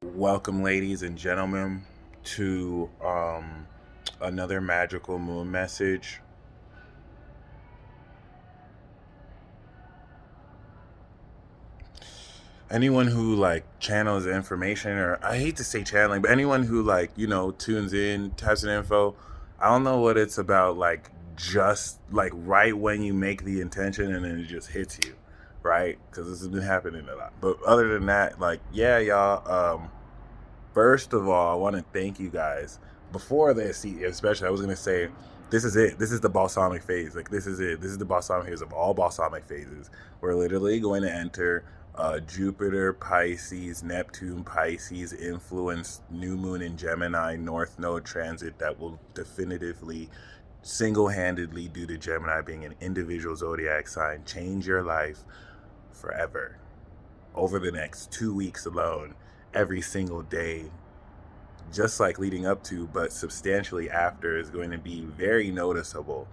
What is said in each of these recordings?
Welcome, ladies and gentlemen, to another magical moon message. Anyone who channels information, or I hate to say channeling, but anyone who tunes in, types in info, I don't know what it's about. Just right when you make the intention, and then it just hits you, right? Because this has been happening a lot. But other than that, yeah, y'all. First of all, I want to thank you guys. Before this, especially, I was going to say, this is it. This is the balsamic phase. This is it. This is the balsamic phase of all balsamic phases. We're literally going to enter Jupiter, Pisces, Neptune, Pisces influence, new moon in Gemini, North Node transit that will definitively, single-handedly, due to Gemini being an individual zodiac sign, change your life forever over the next 2 weeks alone, every single day, just like leading up to, but substantially after, is going to be very noticeable.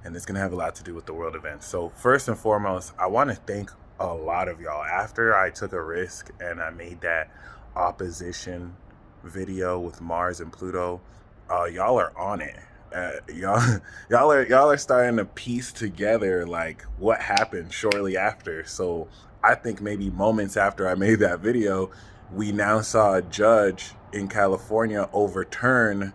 And it's going to have a lot to do with the world events. So first and foremost, I want to thank a lot of y'all. After I took a risk and I made that opposition video with Mars and Pluto, y'all are on it. Y'all are starting to piece together what happened shortly after. So I think maybe moments after I made that video, we now saw a judge in California overturn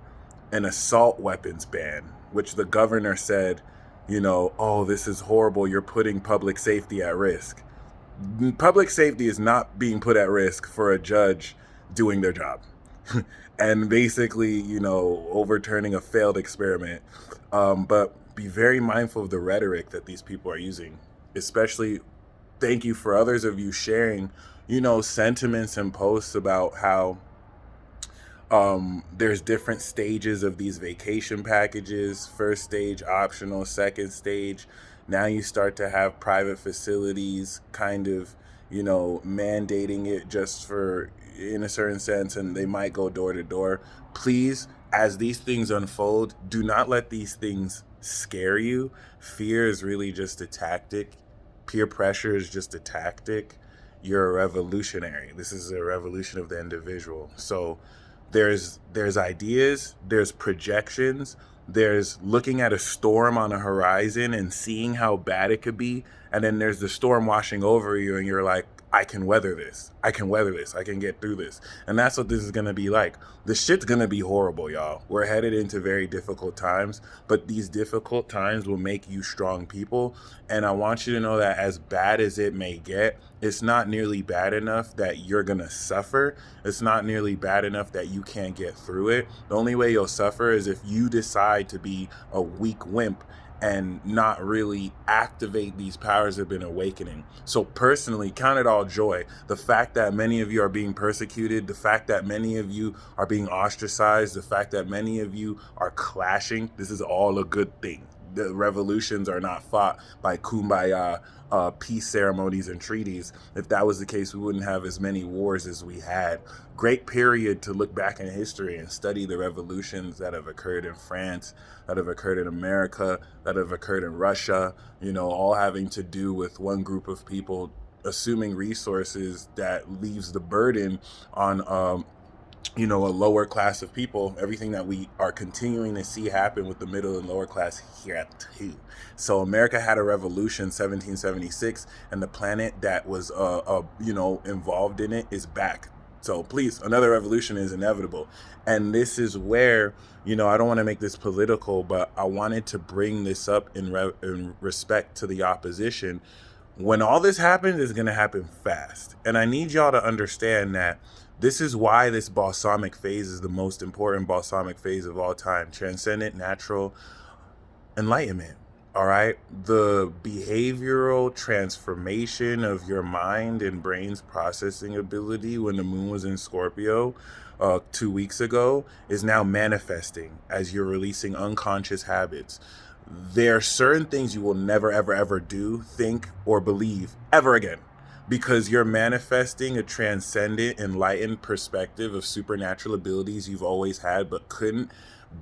an assault weapons ban, which the governor said, oh, this is horrible. You're putting public safety at risk. Public safety is not being put at risk for a judge doing their job. And basically, overturning a failed experiment. But be very mindful of the rhetoric that these people are using. Especially, thank you for others of you sharing, sentiments and posts about how there's different stages of these vacation packages. First stage optional, second stage. Now you start to have private facilities kind of, mandating it just for, in a certain sense, and they might go door to door. Please, as these things unfold, do not let these things scare you. Fear is really just a tactic. Peer pressure is just a tactic. You're a revolutionary. This is a revolution of the individual. So there's ideas, there's projections, there's looking at a storm on a horizon and seeing how bad it could be, and then there's the storm washing over you and you're like, I can weather this. I can weather this. I can get through this. And that's what this is going to be like. The shit's going to be horrible, y'all. We're headed into very difficult times, but these difficult times will make you strong people. And I want you to know that as bad as it may get, it's not nearly bad enough that you're going to suffer. It's not nearly bad enough that you can't get through it. The only way you'll suffer is if you decide to be a weak wimp and not really activate these powers that have been awakening. So personally, count it all joy. The fact that many of you are being persecuted, the fact that many of you are being ostracized, the fact that many of you are clashing, this is all a good thing. The revolutions are not fought by kumbaya peace ceremonies and treaties. If that was the case, we wouldn't have as many wars as we had. Great period to look back in history and study the revolutions that have occurred in France, that have occurred in America, that have occurred in Russia, all having to do with one group of people assuming resources that leaves the burden on a lower class of people. Everything that we are continuing to see happen with the middle and lower class here too. So America had a revolution 1776, and the planet that was involved in it is back. So please, another revolution is inevitable. And this is where, I don't want to make this political, but I wanted to bring this up in respect to the opposition. When all this happens, it's going to happen fast. And I need y'all to understand that this is why this balsamic phase is the most important balsamic phase of all time. Transcendent, natural, enlightenment. All right. The behavioral transformation of your mind and brain's processing ability when the moon was in Scorpio 2 weeks ago is now manifesting as you're releasing unconscious habits. There are certain things you will never, ever, ever do, think, or believe ever again, because you're manifesting a transcendent, enlightened perspective of supernatural abilities you've always had but couldn't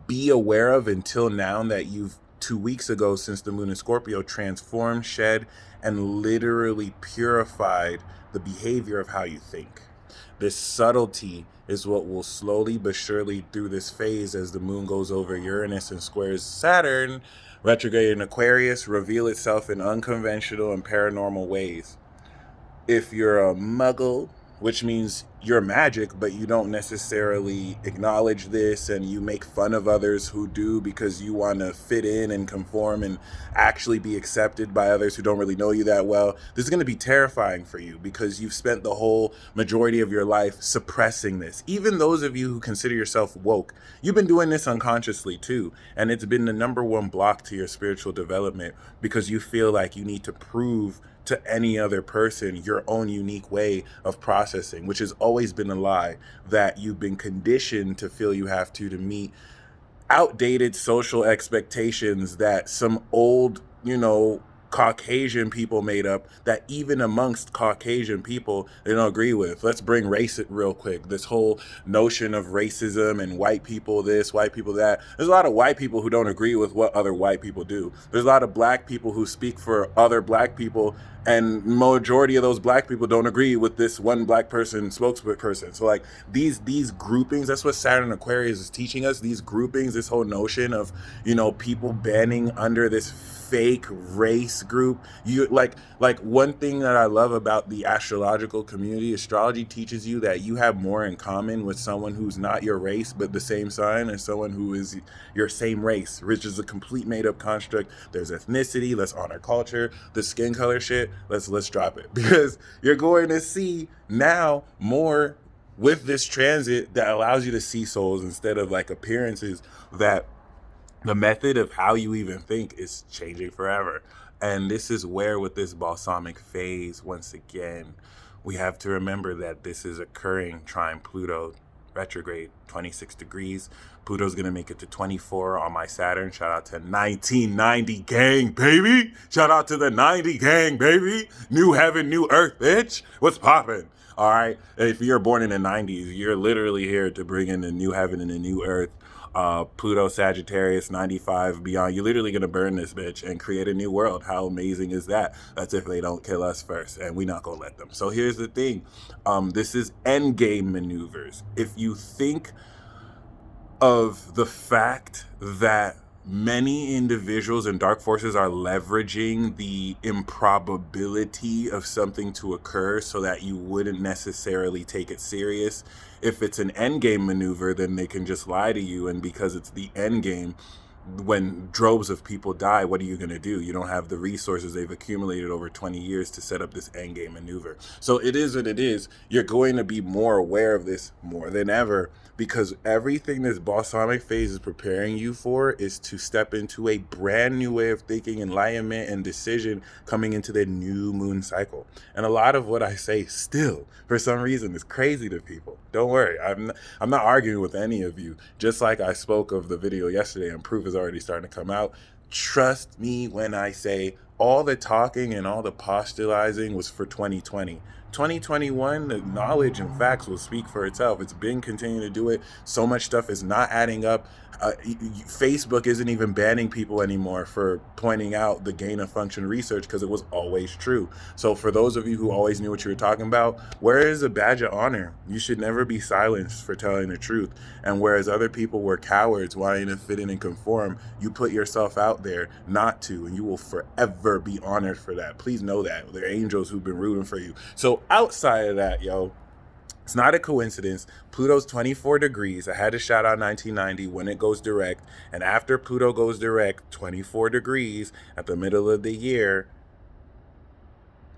be aware of until now, that you've 2 weeks ago, since the moon in Scorpio, transformed, shed, and literally purified the behavior of how you think. This subtlety is what will slowly but surely through this phase, as the moon goes over Uranus and squares Saturn, retrograde in Aquarius, reveal itself in unconventional and paranormal ways. If you're a muggle, which means you're magic, but you don't necessarily acknowledge this, and you make fun of others who do because you want to fit in and conform and actually be accepted by others who don't really know you that well, this is going to be terrifying for you because you've spent the whole majority of your life suppressing this. Even those of you who consider yourself woke, you've been doing this unconsciously too, and it's been the number one block to your spiritual development because you feel like you need to prove to any other person your own unique way of processing, which has always been a lie that you've been conditioned to feel you have to meet outdated social expectations that some old, Caucasian people made up, that even amongst Caucasian people, they don't agree with. Let's bring race it real quick. This whole notion of racism and white people this, white people that. There's a lot of white people who don't agree with what other white people do. There's a lot of black people who speak for other black people, and majority of those black people don't agree with this one black person spokesperson. So like these groupings, that's what Saturn Aquarius is teaching us. These groupings, this whole notion of, people banding under this fake race group. You like one thing that I love about the astrological community, astrology teaches you that you have more in common with someone who's not your race but the same sign as someone who is your same race, which is a complete made up construct. There's ethnicity, let's honor culture. The skin color shit, let's drop it, because you're going to see now more with this transit that allows you to see souls instead of like appearances, that the method of how you even think is changing forever. And this is where, with this balsamic phase, once again, we have to remember that this is occurring trine Pluto retrograde, 26 degrees. Pluto's going to make it to 24 on my Saturn. Shout out to 1990 gang, baby. Shout out to the 90 gang, baby. New heaven, new earth, bitch. What's poppin'? All right. If you're born in the 90s, you're literally here to bring in the new heaven and the new earth. Pluto, Sagittarius, 95 beyond. You're literally going to burn this bitch and create a new world. How amazing is that? That's if they don't kill us first, and we're not going to let them. So here's the thing. This is endgame maneuvers. If you think of the fact that many individuals and dark forces are leveraging the improbability of something to occur so that you wouldn't necessarily take it serious. If it's an endgame maneuver, then they can just lie to you, and because it's the endgame, when droves of people die, what are you going to do? You don't have the resources they've accumulated over 20 years to set up this endgame maneuver. So it is what it is. You're going to be more aware of this more than ever, because everything this balsamic phase is preparing you for is to step into a brand new way of thinking, enlightenment, and decision coming into the new moon cycle. And a lot of what I say still, for some reason, is crazy to people. Don't worry. I'm not arguing with any of you. Just like I spoke of the video yesterday, and proof is already starting to come out. Trust me when I say all the talking and all the postulizing was for 2020. 2021, the knowledge and facts will speak for itself. It's been continuing to do it. So much stuff is not adding up. Facebook isn't even banning people anymore for pointing out the gain of function research, because it was always true. So for those of you who always knew what you were talking about, where is a badge of honor? You should never be silenced for telling the truth. And whereas other people were cowards wanting to fit in and conform, you put yourself out there not to, and you will forever be honored for that. Please know that. There are angels who've been rooting for you. So outside of that, it's not a coincidence. Pluto's 24 degrees. I had to shout out 1990 when it goes direct. And after Pluto goes direct, 24 degrees at the middle of the year,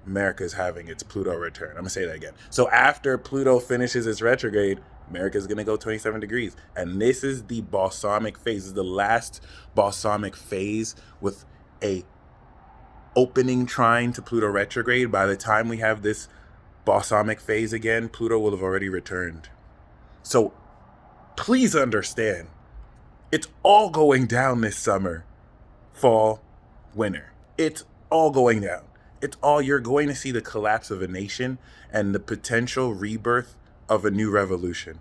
America's having its Pluto return. I'm going to say that again. So after Pluto finishes its retrograde, America's going to go 27 degrees. And this is the balsamic phase. This is the last balsamic phase with a opening trine to Pluto retrograde. By the time we have this balsamic phase again, Pluto will have already returned. So please understand, it's all going down this summer, fall, winter. It's all going down. You're going to see the collapse of a nation and the potential rebirth of a new revolution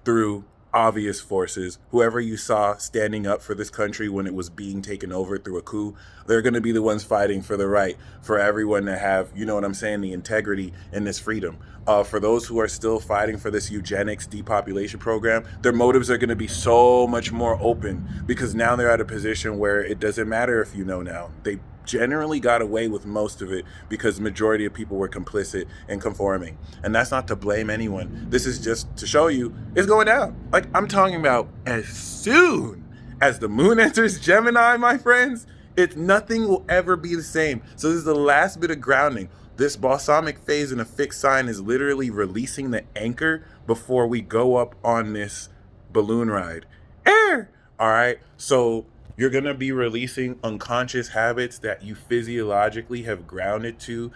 through obvious forces, whoever you saw standing up for this country when it was being taken over through a coup, they're going to be the ones fighting for the right for everyone to have, you know what I'm saying, the integrity and this freedom. For those who are still fighting for this eugenics depopulation program, their motives are going to be so much more open because now they're at a position where it doesn't matter if you know now. They generally got away with most of it because the majority of people were complicit and conforming. And that's not to blame anyone. This is just to show you it's going down. Like I'm talking about as soon as the moon enters Gemini, my friends, nothing will ever be the same. So this is the last bit of grounding. This balsamic phase in a fixed sign is literally releasing the anchor before we go up on this balloon ride. Air! All right. So you're going to be releasing unconscious habits that you physiologically have grounded to,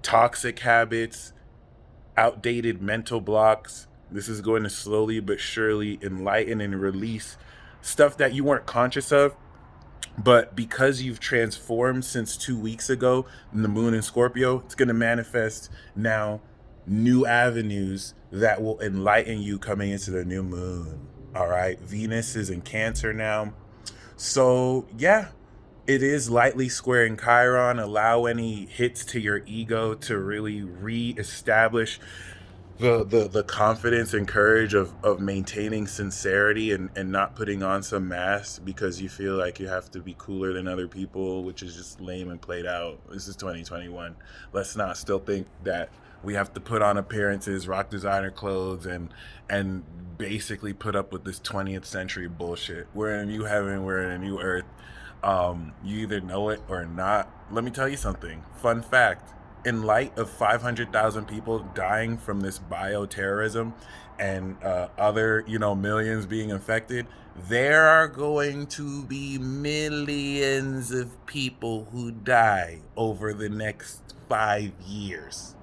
toxic habits, outdated mental blocks. This is going to slowly but surely enlighten and release stuff that you weren't conscious of. But because you've transformed since 2 weeks ago in the moon in Scorpio, it's going to manifest now new avenues that will enlighten you coming into the new moon. All right. Venus is in Cancer now. So, yeah, it is lightly squaring Chiron. Allow any hits to your ego to really reestablish the confidence and courage of maintaining sincerity and not putting on some mask because you feel like you have to be cooler than other people, which is just lame and played out. This is 2021. Let's not still think that we have to put on appearances, rock designer clothes, and basically put up with this 20th century bullshit. We're in a new heaven, we're in a new earth. You either know it or not. Let me tell you something. Fun fact. In light of 500,000 people dying from this bioterrorism and other, millions being infected, there are going to be millions of people who die over the next 5 years.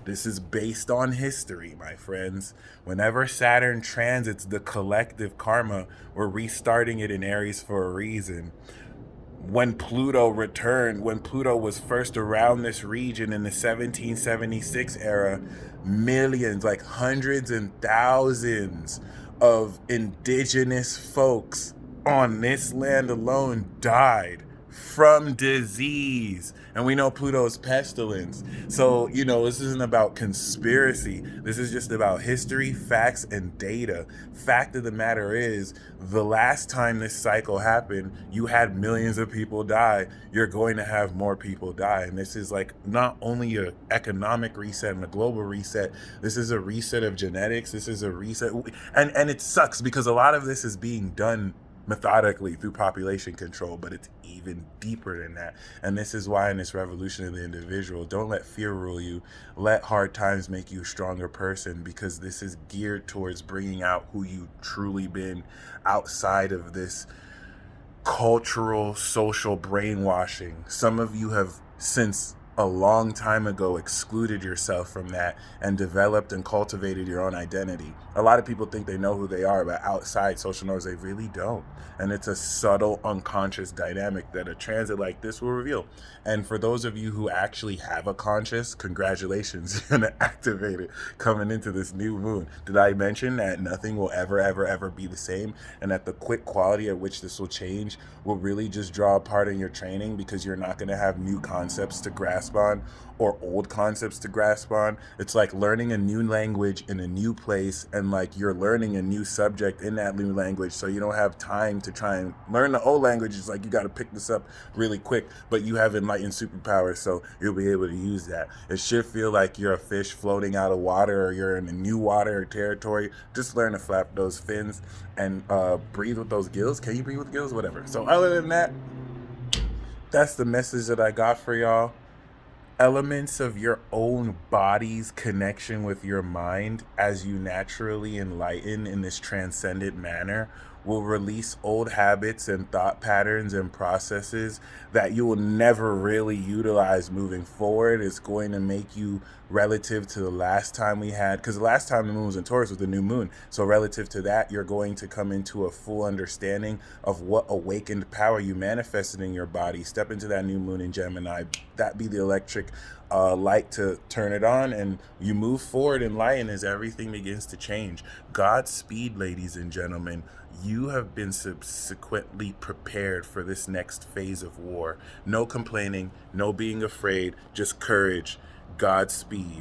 This is based on history, my friends. Whenever Saturn transits the collective karma, we're restarting it in Aries for a reason. When Pluto returned, when Pluto was first around this region in the 1776 era, millions, like hundreds and thousands of indigenous folks on this land alone died from disease. And we know Pluto's pestilence. So, this isn't about conspiracy. This is just about history, facts, and data. Fact of the matter is, the last time this cycle happened, you had millions of people die. You're going to have more people die. And this is like not only an economic reset and a global reset, this is a reset of genetics. This is a reset. And it sucks because a lot of this is being done methodically through population control, but it's even deeper than that. And this is why in this revolution of the individual, don't let fear rule you. Let hard times make you a stronger person, because this is geared towards bringing out who you truly been outside of this cultural, social brainwashing. Some of you have since a long time ago excluded yourself from that and developed and cultivated your own identity. A lot of people think they know who they are, but outside social norms, they really don't. And it's a subtle, unconscious dynamic that a transit like this will reveal. And for those of you who actually have a conscious, congratulations, you're going to activate it coming into this new moon. Did I mention that nothing will ever, ever, ever be the same? And that the quick quality at which this will change will really just draw a part in your training, because you're not going to have new concepts to grasp on or old concepts to grasp on. It's like learning a new language in a new place, and like you're learning a new subject in that new language, so you don't have time to try and learn the old language. It's like you got to pick this up really quick, but you have enlightened superpowers, so you'll be able to use that. It should feel like you're a fish floating out of water, or you're in a new water or territory. Just learn to flap those fins and breathe with those gills. Can you breathe with gills? Whatever. So other than that, that's the message that I got for y'all. Elements of your own body's connection with your mind, as you naturally enlighten in this transcendent manner, will release old habits and thought patterns and processes that you will never really utilize moving forward. It's going to make you, relative to the last time we had, because the last time the moon was in Taurus was the new moon. So relative to that, you're going to come into a full understanding of what awakened power you manifested in your body. Step into that new moon in Gemini. That be the electric light to turn it on, and you move forward in light, and as everything begins to change. Godspeed, ladies and gentlemen. You have been subsequently prepared for this next phase of war. No complaining, no being afraid, just courage. Godspeed.